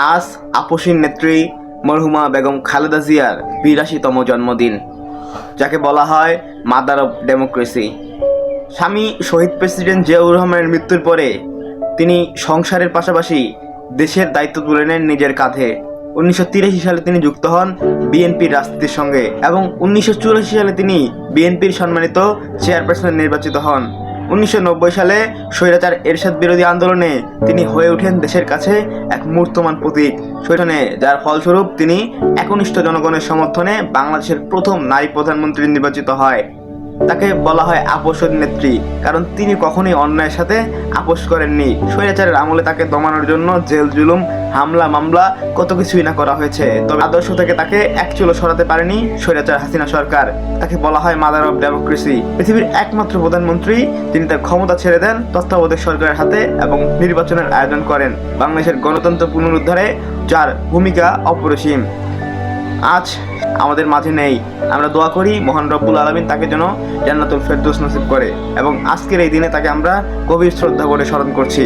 আজ আপসীর নেত্রী মরহুমা বেগম খালেদা জিয়ার ৮২তম জন্মদিন, যাকে বলা হয় মাদার অব ডেমোক্রেসি। স্বামী শহীদ প্রেসিডেন্ট জিয়াউর রহমানের মৃত্যুর পরে তিনি সংসারের পাশাপাশি দেশের দায়িত্ব তুলে নেন নিজের কাঁধে। ১৯৮৩ সালে তিনি যুক্ত হন বিএনপির রাজনীতির সঙ্গে এবং ১৯৮৪ সালে তিনি বিএনপির সম্মানিত চেয়ারপারসন নির্বাচিত হন। ১৯৯০ সালে স্বৈরাচার এরশাদ বিরোধী আন্দোলনে তিনি হয়ে ওঠেন দেশের কাছে এক মূর্তমান প্রতীক শৈঠনে, যার ফলস্বরূপ তিনি একনিষ্ঠ জনগণের সমর্থনে বাংলাদেশের প্রথম নারী প্রধানমন্ত্রী নির্বাচিত হয়। তাকে বলা হয় আপসের নেত্রী, কারণ তিনি কখনোই অন্যায়ের সাথে আপোষ করেননি। স্বৈরাচারের আমলে তাকে দমানোর জন্য জেল জুলুম, হামলা মামলা কত কিছুই না করা হয়েছে, তবে আদর্শ থেকে তাকে এক চুলো সরাতে পারেনি স্বৈরাচার হাসিনা সরকার। তাকে বলা হয় মাদার অব ডেমোক্রেসি। পৃথিবীর একমাত্র প্রধানমন্ত্রী যিনি তার ক্ষমতা ছেড়ে দেন তত্ত্বাবধায়ক সরকারের হাতে এবং নির্বাচনের আয়োজন করেন বাংলাদেশের গণতন্ত্র পুনরুদ্ধারে, যার ভূমিকা অপরিসীম। আজ আমাদের মাঝে নেই। আমরা দোয়া করি মহান রব্বুল আলামিন তাকে যেন জান্নাতুল ফেরদৌস নসিব করে এবং আজকের এই দিনে তাকে আমরা গভীর শ্রদ্ধা করে স্মরণ করছি।